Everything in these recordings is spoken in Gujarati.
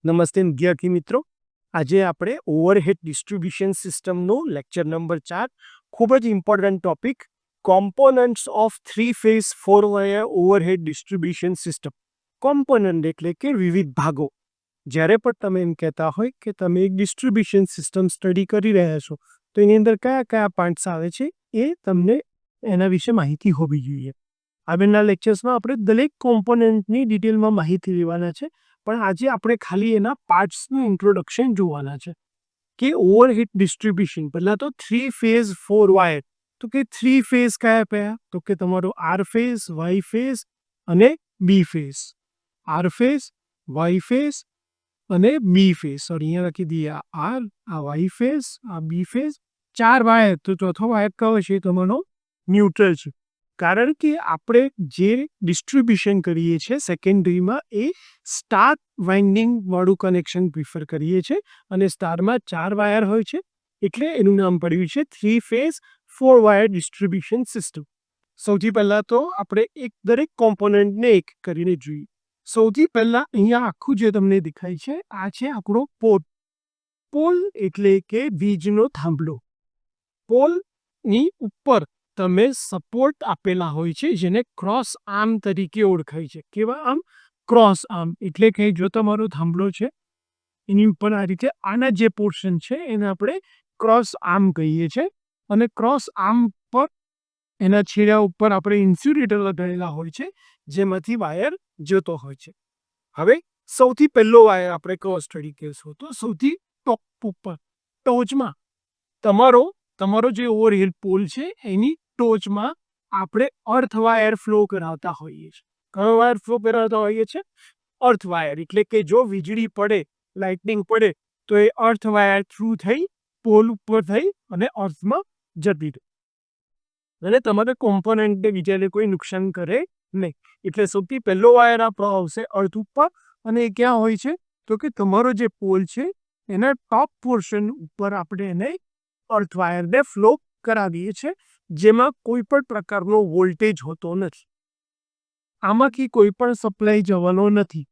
નમસ્તે વિદ્યાર્થી મિત્રો, આજે આપણે ઓવરહેડ ડિસ્ટ્રીબ્યુશન સિસ્ટમનું લેક્ચર નંબર 4 ખૂબ જ important topic components of three phase four wire overhead distribution system. Component એટલે કે વિવિધ ભાગો. જ્યારે પણ તમે એમ કહેતા હોય કે તમે એક ડિસ્ટ્રીબ્યુશન સિસ્ટમ સ્ટડી કરી રહ્યા છો તો એની અંદર કયા કયા પાર્ટ્સ આવે છે એ તમને એના વિશે માહિતી હોવી જોઈએ. આગળના લેક્ચર્સમાં આપણે દરેક કોમ્પોનન્ટની ડિટેલમાં માહિતી લેવાના છે, પણ આજે આપણે ખાલી એના પાર્ટ્સનું ઇન્ટ્રોડક્શન જોવાના છે કે ઓવરહેડ ડિસ્ટ્રીબ્યુશન. પહેલાં તો થ્રી ફેઝ ફોર વાયર. તો કે થ્રી ફેઝ કયા કયા? તો કે તમારો આર ફેઝ, વાય ફેઝ અને B phase. R phase, Y phase અને બી ફેઝ. સોરી, અહીંયા લખી દઈએ આર, આ વાય ફેઝ, આ બી ફેઝ. 4 વાયર. તો ચોથો વાયર કયો છે? તમારો ન્યુટ્રલ છે. કારણ કે આપણે જે ડિસ્ટ્રીબ્યુશન કરીએ છીએ સેકન્ડરીમાં એ સ્ટાર વાઇન્ડિંગ વાળું કનેક્શન પ્રિફર કરીએ છીએ અને સ્ટારમાં 4 વાયર હોય છે, એટલે એનું નામ પડ્યું છે three phase four wire distribution system. સૌથી પહેલાં તો આપણે દરેક કોમ્પોનન્ટને એક કરીને જોઈએ. સૌથી પહેલાં અહીંયા આખું જે તમને દેખાય છે આ છે આપણો પોલ. પોલ એટલે કે વીજનો થાંભલો. પોલની ઉપર તમે સપોર્ટ આપેલા હોય છે જેને ક્રોસ આર્મ તરીકે ઓળખાય છે. કેવા આર્મ? Cross arm. એટલે કે જો તમારો થાંભલો છે એની ઉપર આ રીતે આના જે પોર્શન છે એને આપણે ક્રોસ આર્મ કહીએ છીએ અને ક્રોસ આર્મ પર એના છેડા ઉપર આપણે ઇન્સ્યુલેટર લગાવેલા હોય છે જેમાંથી વાયર જતો હોય છે. હવે સૌથી પહેલો વાયર આપણે કયો સ્ટડી કરીશું? તો સૌથી ટોપ ઉપર ટોચમાં તમારો જે ઓવરહેડ પોલ છે એની ટોચમાં આપણે અર્થ વાયર ફ્લો કરાવતા હોઈએ છીએ. કયો વાયર ફ્લો કરાવતા હોઈએ છીએ? અર્થ વાયર. એટલે કે જો વીજળી પડે, લાઇટનિંગ પડે તો એ અર્થ વાયર થ્રુ થઈ પોલ ઉપર થઈ અને અર્થમાં જતી રહે અને તમારે કોમ્પોનન્ટને બીજાને કોઈ નુકસાન કરે નહીં. એટલે સૌથી પહેલો વાયર આપણો આવશે અર્થ ઉપર. અને એ ક્યાં હોય છે? તો કે તમારો જે પોલ છે એના ટોપ પોર્શન ઉપર આપણે એને અર્થ વાયરને ફ્લો કરાવીએ છીએ, જેમાં કોઈ પણ પ્રકારનો વોલ્ટેજ હોતો નથી. આમાંથી કોઈ પણ સપ્લાય જવાનો નથી.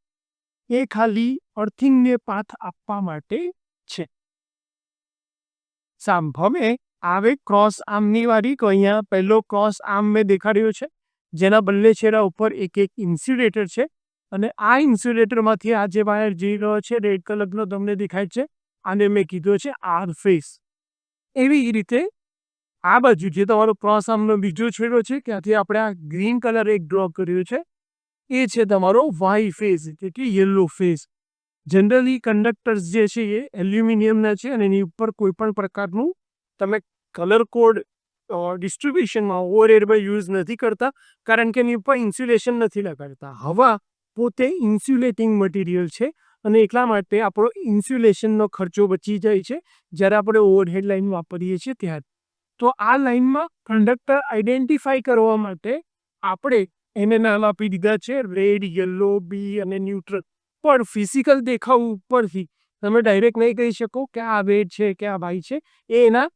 એ ખાલી અર્થિંગને પાથ આપવા માટે છે. હવે આવે ક્રોસ આર્મની વારી. તો અહીંયા પહેલો ક્રોસ આર્મ મેં દેખાડ્યો છે જેના બંને છેડા ઉપર એક એક ઇન્સ્યુલેટર છે અને આ ઇન્સ્યુલેટરમાંથી આ જે વાયર જઈ રહ્યો છે રેડ કલરનો તમને દેખાય છે, આને મેં કીધો છે આર ફેઝ. એવી રીતે આ બાજુ જે તમારો ક્રોસ આર્મનો બીજો છેડો છે ત્યાંથી આપણે આ ગ્રીન કલર એક ડ્રો કર્યો છે એ છે તમારો વાય ફેઝ એટલે કે યલો ફેઝ. જનરલી કંડક્ટર્સ જે છે એ એલ્યુમિનિયમના છે અને એની ઉપર કોઈ પણ પ્રકારનું તમે કલર કોડ ડિસ્ટ્રીબ્યુશનમાં ઓવરહેડમાં યુઝ નથી કરતા, કારણ કે એની ઉપર ઇન્સ્યુલેશન નથી લગાડતા. હવા પોતે ઇન્સ્યુલેટિંગ મટીરિયલ છે અને એટલા માટે આપણો ઇન્સ્યુલેશનનો ખર્ચો બચી જાય છે જ્યારે આપણે ઓવરહેડ લાઇન વાપરીએ છીએ ત્યારે. તો આ લાઇનમાં કંડક્ટર આઈડેન્ટિફાઈ કરવા માટે આપણે એને નામ આપી દીધા છે રેડ, યલો, બી અને ન્યુટ્રલ. પણ ફિઝિકલ દેખાવ ઉપરથી તમે ડાયરેક્ટ નહીં કહી શકો કે આ રેડ છે કે આ વાય છે. એ એના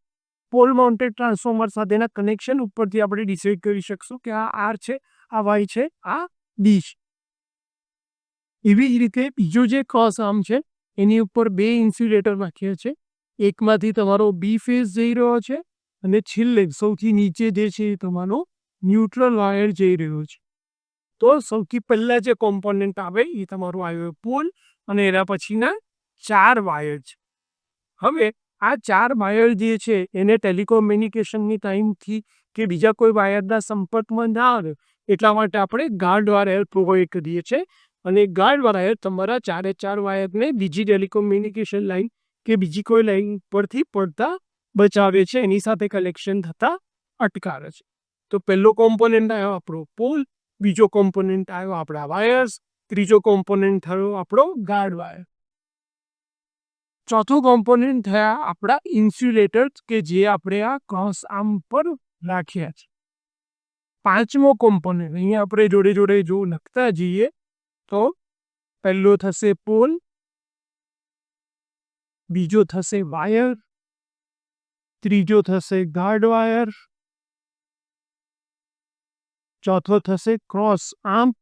પોલ માઉન્ટેડ ટ્રાન્સફોર્મર સાથેના કનેક્શન ઉપરથી આપણે ડિસાઇડ કરી શકશું કે આ આર છે, આ વાય છે, આ બી છે. એવી જ રીતે બીજો જે ક્રોસ આર્મ છે એની ઉપર બે ઇન્સ્યુલેટર રાખ્યા છે. એકમાંથી તમારો બી ફેઝ જઈ રહ્યો છે અને છેલ્લે સૌથી નીચે જે છે એ તમારો ન્યુટ્રલ વાયર જઈ રહ્યો છે. તો સૌથી પહેલા જે કોમ્પોનન્ટ આવે એ તમારો આવ્યો પોલ અને એના પછીના 4 વાયર છે. હવે આ 4 વાયર જે છે એને ટેલિકોમ્યુનિકેશનની ટાઈમથી કે બીજા કોઈ વાયરના સંપર્કમાં ના આવે એટલા માટે આપણે ગાર્ડ વાયર પ્રોવાઈડ કરીએ છીએ અને ગાર્ડ વાયર તમારા 4 વાયરને બીજી ટેલિકોમ્યુનિકેશન લાઈન કે બીજી કોઈ લાઈન પરથી પડતા બચાવે છે, એની સાથે કલેક્શન થતા અટકાવે છે. તો પહેલો કોમ્પોનન્ટ આવ્યો આપણો પોલ, બીજો કોમ્પોનન્ટ આવ્યો આપણા વાયર્સ, ત્રીજો કોમ્પોનન્ટ થયો આપણો ગાર્ડ વાયર, ચોથું કોમ્પોનન્ટ થયા આપણા ઇન્સ્યુલેટર્સ કે જે આપણે આ ક્રોસ આર્મ પર રાખ્યા છે. પાંચમો કોમ્પોનન્ટ અહીંયા આપણે જોડે જોડે જો લખતા જઈએ તો પહેલો થશે પોલ, બીજો થશે વાયર, ત્રીજો થશે ગાર્ડ વાયર, ચોથો થશે ક્રોસ આર્મ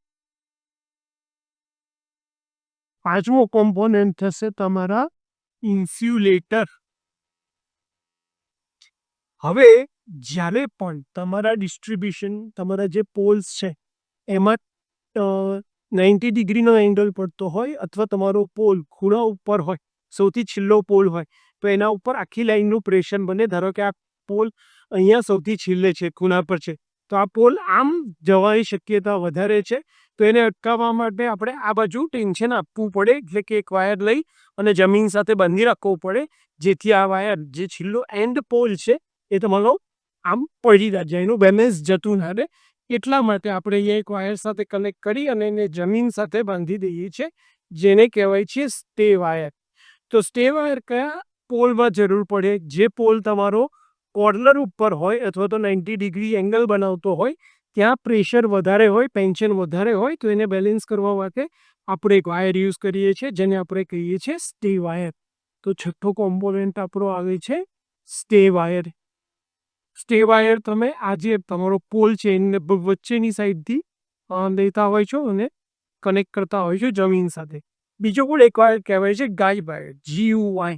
પાંચમો કોમ્પોનન્ટ થશે તમારા ઇન્સ્યુલેટર. હવે જ્યારે પણ તમારા ડિસ્ટ્રીબ્યુશન તમારા જે પોલ્સ છે એમાં 90 ડિગ્રીનો એંગલ પડતો હોય અથવા તમારો પોલ ખૂણા ઉપર હોય, સૌથી છેલ્લો પોલ હોય, તો એના ઉપર આખી લાઈનનું પ્રેશર બને. ધારો કે આ પોલ અહીંયા સૌથી છેલ્લે છે, ખૂણા પર છે, તો આ પોલ આમ જવાની શક્યતા વધારે છે. તો એને અટકાવવા માટે આપણે આ બાજુ ટેન્શન આપવું પડે, એટલે કે એક વાયર લઈ અને જમીન સાથે બાંધી રાખવો પડે, જેથી આ વાયર જે છેલ્લો એન્ડ પોલ છે એ તમારો આમ પડી ના જાય, એનું બેલેન્સ જતું ના રહે. એટલા માટે આપણે અહીંયા એક વાયર સાથે કનેક્ટ કરી અને એને જમીન સાથે બાંધી દઈએ છીએ, જેને કહેવાય છે સ્ટે વાયર. તો સ્ટે વાયર કયા પોલમાં જરૂર પડે? જે પોલ તમારો કોર્નર ઉપર હોય અથવા તો 90 ડિગ્રી એંગલ બનાવતો હોય, ત્યાં પ્રેશર વધારે હોય, ટેન્શન વધારે હોય, તો એને બેલેન્સ કરવા માટે આપણે એક વાયર યુઝ કરીએ છીએ, જેને આપણે કહીએ છીએ સ્ટે વાયર. તો છઠ્ઠો કોમ્પોનન્ટ આપણો આવે છે સ્ટે વાયર. સ્ટે વાયર તમે આ જે તમારો પોલ છે એને વચ્ચેની સાઈડથી લેતા હોય છો અને કનેક્ટ કરતા હોય છો જમીન સાથે. બીજો પણ એક વાયર કહેવાય છે ગાય વાયર, GUY.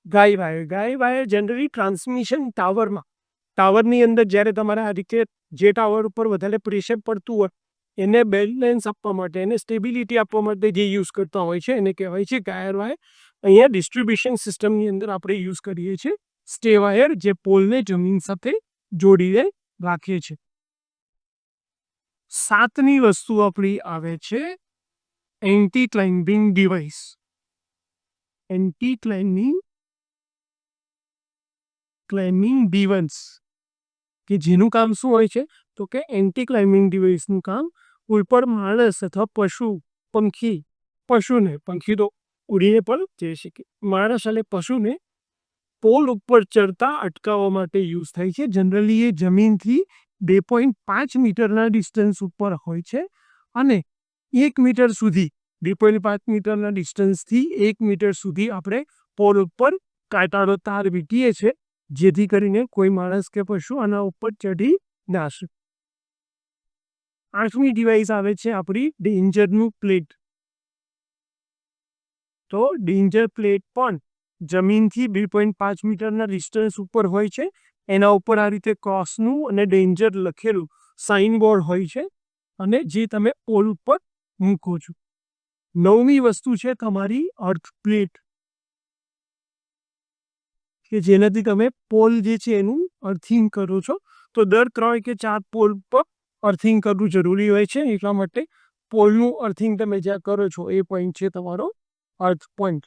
ગાય વાયર. ગાય વાયર જનરલી ટ્રાન્સમિશન ટાવરની અંદર જ્યારે તમારે આ રીતે જે ટાવર ઉપર વધારે પ્રેશર પડતું હોય એને બેલેન્સ આપવા માટે, એને સ્ટેબિલિટી આપવા માટે જે યુઝ કરતા હોય છે એને કહેવાય છે ગાયર વાયર. અહીંયા ડિસ્ટ્રીબ્યુશન સિસ્ટમની અંદર આપણે યુઝ કરીએ છીએ સ્ટે વાયર, જે પોલને જમીન સાથે જોડીને રાખે છે. સાતમી વસ્તુ આપણી આવે છે anti climbing device. Anti climbing device કે જેનું કામ શું હોય છે? તો કે એન્ટી ક્લાઇમ્બિંગ ડિવાઇસનું કામ કોઈ પણ માણસ અથવા પંખી તો ઉડીને પણ જઈ શકે, માણસ અને પશુને પોલ ઉપર ચડતા અટકાવવા માટે યુઝ થાય છે. જનરલી એ જમીનથી 2.5 મીટરના ડિસ્ટન્સ ઉપર હોય છે અને 1 મીટર સુધી 2.5 મીટરના ડિસ્ટન્સથી 1 મીટર સુધી આપણે પોલ ઉપર કાંટાળો તાર વીંટીએ છીએ, જેથી કરીને કોઈ માણસ કે પશુ આના ઉપર ચડી ના શકે. આઠમી ડિવાઇસ આવે છે આપણી ડેન્જરનું પ્લેટ. તો ડેન્જર પ્લેટ પણ જમીનથી 2.5 મીટરના ડિસ્ટન્સ ઉપર હોય છે. એના ઉપર આ રીતે ક્રોસનું અને ડેન્જર લખેલું સાઇન બોર્ડ હોય છે અને જે તમે પોલ ઉપર મૂકો છો. નવમી વસ્તુ છે તમારી અર્થ પ્લેટ, કે જેનાથી તમે પોલ જે છે એનું અર્થિંગ કરો છો. તો દર 3 કે 4 પોલ પર અર્થિંગ કરવું જરૂરી હોય છે. એટલા માટે પોલનું અર્થિંગ તમે જ્યાં કરો છો એ પોઈન્ટ છે તમારો અર્થ પોઈન્ટ.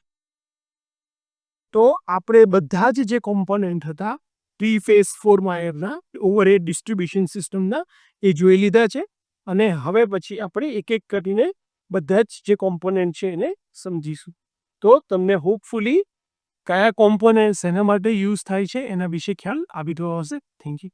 તો આપણે બધા જ જે કોમ્પોનન્ટ હતા 3 ફેઝ 4 વાયરના ઓવરહેડ ડિસ્ટ્રીબ્યુશન સિસ્ટમના એ જોઈ લીધા છે, અને હવે પછી આપણે એક એક કરીને બધા જ જે કોમ્પોનન્ટ છે એને સમજીશું. તો તમને હોપફુલી કયા કોમ્પોનન્ટ્સ એના માટે યુઝ થાય છે એના વિશે ખ્યાલ આવી ગયો હશે. Thank you.